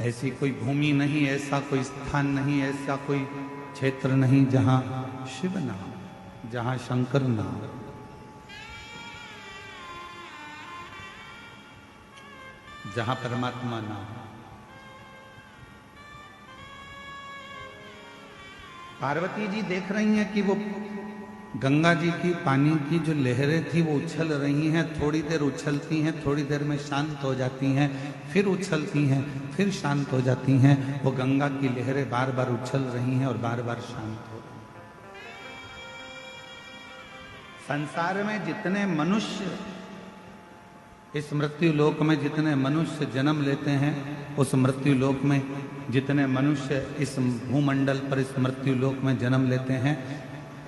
ऐसी कोई भूमि नहीं, ऐसा कोई स्थान नहीं, ऐसा कोई क्षेत्र नहीं जहां शिव ना हो, जहां शंकर ना हो। जहां परमात्मा ना हो। पार्वती जी देख रही हैं कि वो गंगा जी की पानी की जो लहरें थी वो उछल रही हैं, थोड़ी देर उछलती हैं, थोड़ी देर में शांत हो जाती हैं, फिर उछलती हैं, फिर शांत हो जाती हैं। वो गंगा की लहरें बार बार उछल रही हैं और बार बार शांत हो रही हैं। संसार में जितने मनुष्य, इस मृत्यु लोक में जितने मनुष्य जन्म लेते हैं, उस मृत्यु लोक में जितने मनुष्य इस भूमंडल पर इस मृत्यु लोक में जन्म लेते हैं,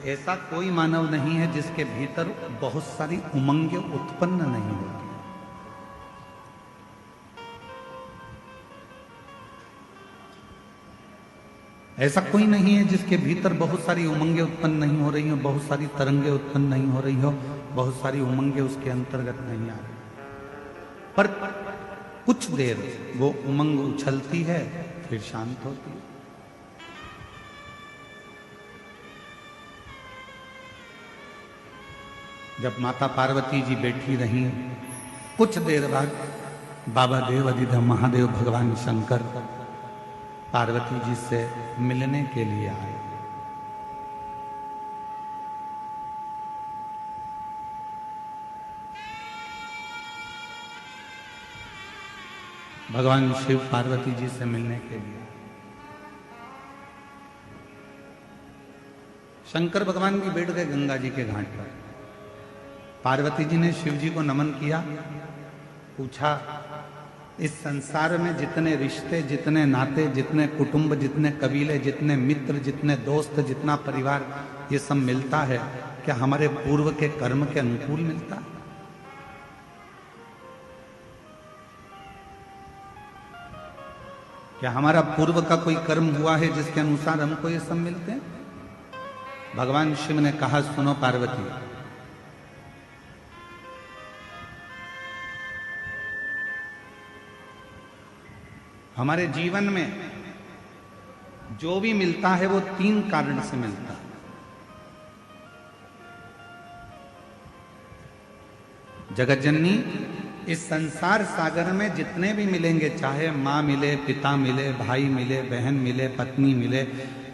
ऐसा कोई मानव नहीं है जिसके भीतर बहुत सारी उमंगें उत्पन्न नहीं होती। ऐसा कोई नहीं है जिसके भीतर बहुत सारी उमंगें उत्पन्न नहीं हो रही हो, बहुत सारी तरंगें उत्पन्न नहीं हो रही हो, बहुत सारी उमंगें उसके अंतर्गत नहीं आ रही। पर कुछ देर वो उमंग उछलती है, फिर शांत होती है। जब माता पार्वती जी बैठी रही, कुछ देर बाद बाबा देव अधिदेव महादेव भगवान शंकर पार्वती जी से मिलने के लिए आए। भगवान शिव पार्वती जी से मिलने के लिए शंकर भगवान भी बैठ गए गंगा जी के घाट पर। पार्वती जी ने शिव जी को नमन किया, पूछा इस संसार में जितने रिश्ते, जितने नाते, जितने कुटुंब, जितने कबीले, जितने मित्र, जितने दोस्त, जितना परिवार, ये सब मिलता है, क्या हमारे पूर्व के कर्म के अनुकूल मिलता है? क्या हमारा पूर्व का कोई कर्म हुआ है जिसके अनुसार हमको ये सब मिलते हैं? भगवान शिव ने कहा, सुनो पार्वती, हमारे जीवन में जो भी मिलता है वो 3 कारण से मिलता है। जगत जननी, इस संसार सागर में जितने भी मिलेंगे, चाहे माँ मिले, पिता मिले, भाई मिले, बहन मिले, पत्नी मिले,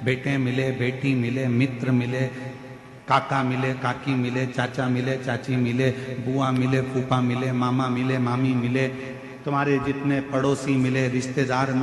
बेटे मिले, बेटी मिले, मित्र मिले, काका मिले, काकी मिले, चाचा मिले, चाची मिले, बुआ मिले, फूफा मिले, मामा मिले, मामी मिले, तुम्हारे जितने पड़ोसी मिले, रिश्तेदार